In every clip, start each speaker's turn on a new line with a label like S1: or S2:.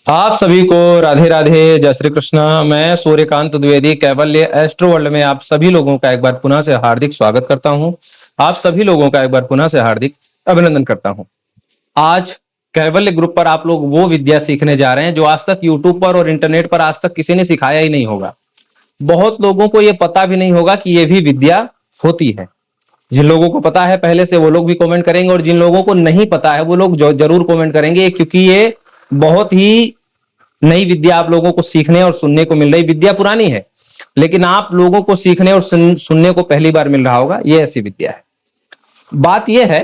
S1: आप सभी को राधे राधे, जय श्री कृष्ण। मैं सूर्यकांत द्विवेदी कैवल्य एस्ट्रो वर्ल्ड में आप सभी लोगों का एक बार पुनः से हार्दिक स्वागत करता हूं। आप सभी लोगों का एक बार पुनः से हार्दिक अभिनंदन करता हूं। आज कैवल्य ग्रुप पर आप लोग वो विद्या सीखने जा रहे हैं जो आज तक यूट्यूब पर और इंटरनेट पर आज तक किसी ने सिखाया ही नहीं होगा। बहुत लोगों को ये पता भी नहीं होगा कि ये भी विद्या होती है। जिन लोगों को पता है पहले से वो लोग भी कमेंट करेंगे, और जिन लोगों को नहीं पता है वो लोग जरूर कमेंट करेंगे, क्योंकि ये बहुत ही नई विद्या आप लोगों को सीखने और सुनने को मिल रही। विद्या पुरानी है लेकिन आप लोगों को सीखने और सुनने को पहली बार मिल रहा होगा। ये ऐसी विद्या है। बात यह है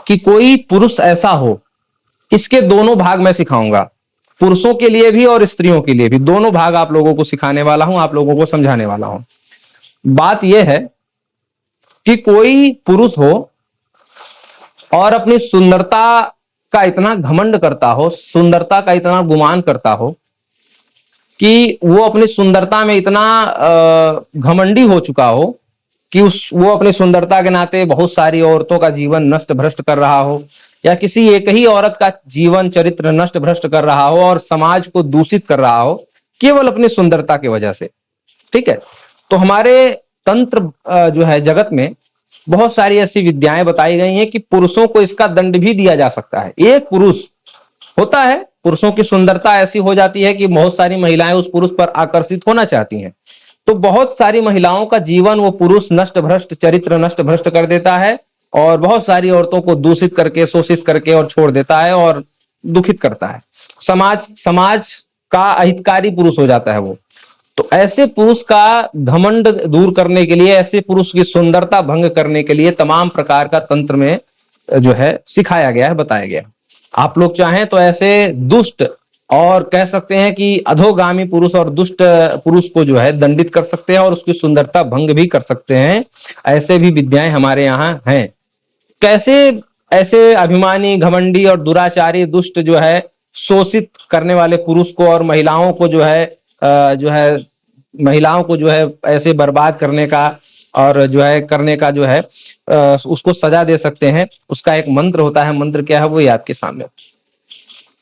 S1: कि कोई पुरुष ऐसा हो, इसके दोनों भाग मैं सिखाऊंगा, पुरुषों के लिए भी और स्त्रियों के लिए भी। दोनों भाग आप लोगों को सिखाने वाला हूं, आप लोगों को समझाने वाला हूं। बात यह है कि कोई पुरुष हो और अपनी सुंदरता का इतना घमंड करता हो, सुंदरता का इतना गुमान करता हो कि वो अपनी सुंदरता में इतना घमंडी हो चुका हो कि वो अपनी सुंदरता के नाते बहुत सारी औरतों का जीवन नष्ट भ्रष्ट कर रहा हो, या किसी एक ही औरत का जीवन चरित्र नष्ट भ्रष्ट कर रहा हो और समाज को दूषित कर रहा हो केवल अपनी सुंदरता की वजह से। ठीक है, तो हमारे तंत्र जो है जगत में बहुत सारी ऐसी विद्याएं बताई गई हैं कि पुरुषों को इसका दंड भी दिया जा सकता है। एक पुरुष होता है, पुरुषों की सुंदरता ऐसी हो जाती है कि बहुत सारी महिलाएं उस पुरुष पर आकर्षित होना चाहती हैं, तो बहुत सारी महिलाओं का जीवन वो पुरुष नष्ट भ्रष्ट चरित्र नष्ट भ्रष्ट कर देता है और बहुत सारी औरतों को दूषित करके शोषित करके और छोड़ देता है और दुखित करता है। समाज का अहितकारी पुरुष हो जाता है वो। तो ऐसे पुरुष का घमंड दूर करने के लिए, ऐसे पुरुष की सुंदरता भंग करने के लिए तमाम प्रकार का तंत्र में जो है सिखाया गया है, बताया गया है। आप लोग चाहें तो ऐसे दुष्ट और कह सकते हैं कि अधोगामी पुरुष और दुष्ट पुरुष को जो है दंडित कर सकते हैं और उसकी सुंदरता भंग भी कर सकते हैं। ऐसे भी विद्याएं हमारे यहाँ हैं। कैसे ऐसे अभिमानी घमंडी और दुराचारी दुष्ट जो है शोषित करने वाले पुरुष को और महिलाओं को जो है महिलाओं को जो है ऐसे बर्बाद करने का और जो है करने का जो है उसको सजा दे सकते हैं। उसका एक मंत्र होता है। मंत्र क्या है वो ये आपके सामने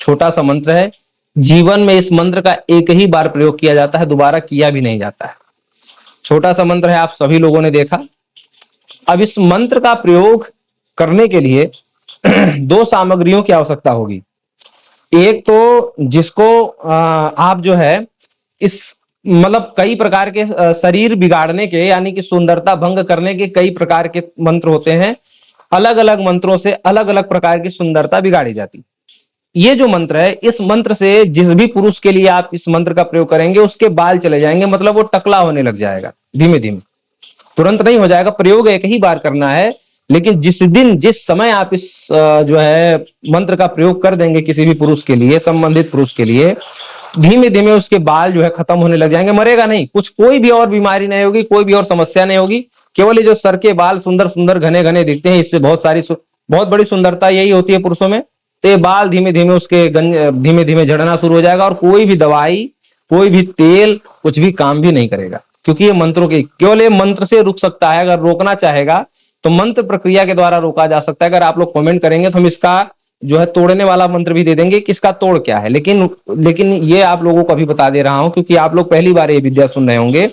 S1: छोटा सा मंत्र है। जीवन में इस मंत्र का एक ही बार प्रयोग किया जाता है, दोबारा किया भी नहीं जाता है। छोटा सा मंत्र है, आप सभी लोगों ने देखा। अब इस मंत्र का प्रयोग करने के लिए दो सामग्रियों की आवश्यकता होगी। एक तो जिसको आप जो है इस मतलब कई प्रकार के शरीर बिगाड़ने के यानी कि सुंदरता भंग करने के कई प्रकार के मंत्र होते हैं। अलग अलग मंत्रों से अलग अलग प्रकार की सुंदरता बिगाड़ी जाती। ये जो मंत्र है, इस मंत्र से जिस भी पुरुष के लिए आप इस मंत्र का प्रयोग करेंगे उसके बाल चले जाएंगे, मतलब वो टकला होने लग जाएगा। धीमे धीमे, तुरंत नहीं हो जाएगा। प्रयोग एक ही बार करना है, लेकिन जिस दिन जिस समय आप इस जो है मंत्र का प्रयोग कर देंगे किसी भी पुरुष के लिए, संबंधित पुरुष के लिए, धीमे धीमे उसके बाल जो है खत्म होने लग जाएंगे। मरेगा नहीं, कुछ कोई भी और बीमारी नहीं होगी, कोई भी और समस्या नहीं होगी। केवल ये जो सर के बाल सुंदर सुंदर घने घने दिखते हैं, इससे बहुत बड़ी सुंदरता यही होती है पुरुषों में। तो ये बाल धीमे धीमे उसके धीमे धीमे झड़ना शुरू हो जाएगा और कोई भी दवाई, कोई भी तेल कुछ भी काम भी नहीं करेगा, क्योंकि ये मंत्रों की केवल ये मंत्र से रुक सकता है। अगर रोकना चाहेगा तो मंत्र प्रक्रिया के द्वारा रोका जा सकता है। अगर आप लोग कमेंट करेंगे तो हम इसका जो है तोड़ने वाला मंत्र भी दे देंगे कि इसका तोड़ क्या है, लेकिन ये आप लोगों को अभी बता दे रहा हूं क्योंकि आप लोग पहली बार ये विद्या सुन रहे होंगे।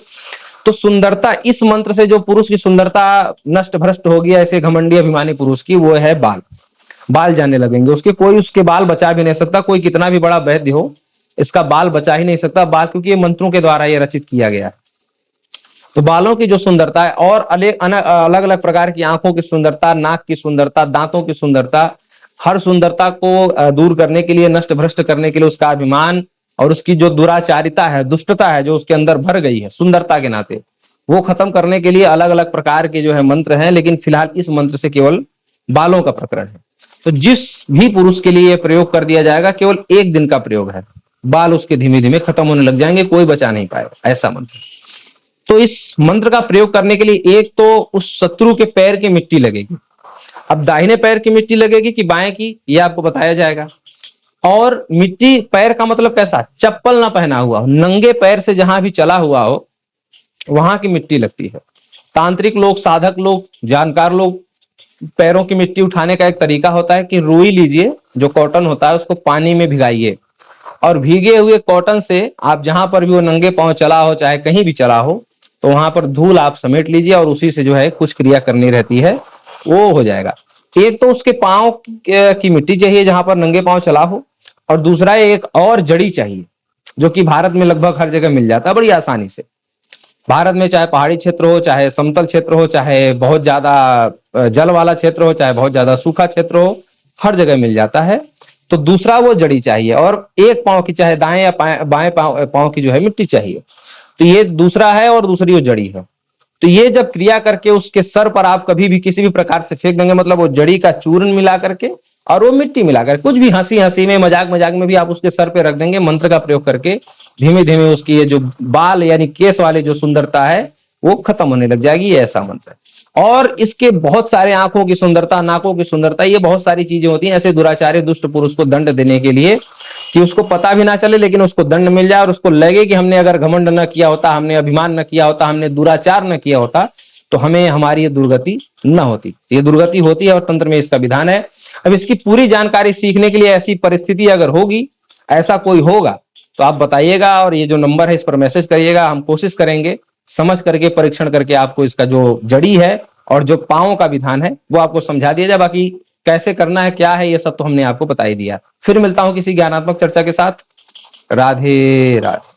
S1: तो सुंदरता, इस मंत्र से जो पुरुष की सुंदरता नष्ट भ्रष्ट होगी ऐसे घमंडी अभिमानी पुरुष की, वो है बाल। बाल जाने लगेंगे उसके, कोई उसके बाल बचा भी नहीं सकता। कोई कितना भी बड़ा वैद्य हो, इसका बाल बचा ही नहीं सकता। बाल, क्योंकि ये मंत्रों के द्वारा ये रचित किया गया है। तो बालों की जो सुंदरता है और अलग अलग प्रकार की आंखों की सुंदरता, नाक की सुंदरता, दांतों की सुंदरता, हर सुंदरता को दूर करने के लिए, नष्ट भ्रष्ट करने के लिए, उसका अभिमान और उसकी जो दुराचारिता है, दुष्टता है जो उसके अंदर भर गई है सुंदरता के नाते, वो खत्म करने के लिए अलग अलग प्रकार के जो है मंत्र हैं। लेकिन फिलहाल इस मंत्र से केवल बालों का प्रकरण है। तो जिस भी पुरुष के लिए प्रयोग कर दिया जाएगा, केवल एक दिन का प्रयोग है, बाल उसके धीमे धीमे खत्म होने लग जाएंगे, कोई बचा नहीं पाएगा, ऐसा मंत्र। तो इस मंत्र का प्रयोग करने के लिए एक तो उस शत्रु के पैर की मिट्टी लगेगी। अब दाहिने पैर की मिट्टी लगेगी कि बाएं की, ये आपको बताया जाएगा। और मिट्टी, पैर का मतलब कैसा, चप्पल ना पहना हुआ हो, नंगे पैर से जहां भी चला हुआ हो वहां की मिट्टी लगती है। तांत्रिक लोग, साधक लोग, जानकार लोग, पैरों की मिट्टी उठाने का एक तरीका होता है कि रुई लीजिए, जो कॉटन होता है उसको पानी में भिगाइए, और भीगे हुए कॉटन से आप जहां पर भी वो नंगे पांव चला हो, चाहे कहीं भी चला हो, तो वहां पर धूल आप समेट लीजिए और उसी से जो है कुछ क्रिया करनी रहती है, वो हो जाएगा। एक तो उसके पांव की मिट्टी चाहिए जहां पर नंगे पांव चला हो, और दूसरा एक और जड़ी चाहिए जो कि भारत में लगभग हर जगह मिल जाता है बड़ी आसानी से। भारत में चाहे पहाड़ी क्षेत्र हो, चाहे समतल क्षेत्र हो, चाहे बहुत ज्यादा जल वाला क्षेत्र हो, चाहे बहुत ज्यादा सूखा क्षेत्र हो, हर जगह मिल जाता है। तो दूसरा वो जड़ी चाहिए, और एक पांव की, चाहे दाएं या बाएं पांव की जो है मिट्टी चाहिए। तो ये दूसरा है और दूसरी वो जड़ी है। तो ये जब क्रिया करके उसके सर पर आप कभी भी किसी भी प्रकार से फेंक देंगे, मतलब वो जड़ी का चूर्ण मिला करके और वो मिट्टी मिलाकर, कुछ भी हंसी हंसी में, मजाक मजाक में भी आप उसके सर पे रख देंगे, मंत्र का प्रयोग करके धीमे धीमे उसकी ये जो बाल यानी केस वाले जो सुंदरता है वो खत्म होने लग जाएगी। ये ऐसा मंत्र है। और इसके बहुत सारे, आंखों की सुंदरता, नाकों की सुंदरता, ये बहुत सारी चीजें होती हैं ऐसे दुराचारी दुष्ट पुरुष को दंड देने के लिए, कि उसको पता भी ना चले लेकिन उसको दंड मिल जाए और उसको लगे कि हमने अगर घमंड न किया होता, हमने अभिमान न किया होता, हमने दुराचार न किया होता, तो हमें हमारी ये दुर्गति न होती। ये दुर्गति होती है और तंत्र में इसका विधान है। अब इसकी पूरी जानकारी सीखने के लिए ऐसी परिस्थिति अगर होगी, ऐसा कोई होगा, तो आप बताइएगा और ये जो नंबर है इस पर मैसेज करिएगा। हम कोशिश करेंगे समझ करके, परीक्षण करके आपको इसका जो जड़ी है और जो पांव का विधान है वो आपको समझा दिया जाए। बाकी कैसे करना है, क्या है, ये सब तो हमने आपको बता ही दिया। फिर मिलता हूं किसी ज्ञानात्मक चर्चा के साथ। राधे राधे।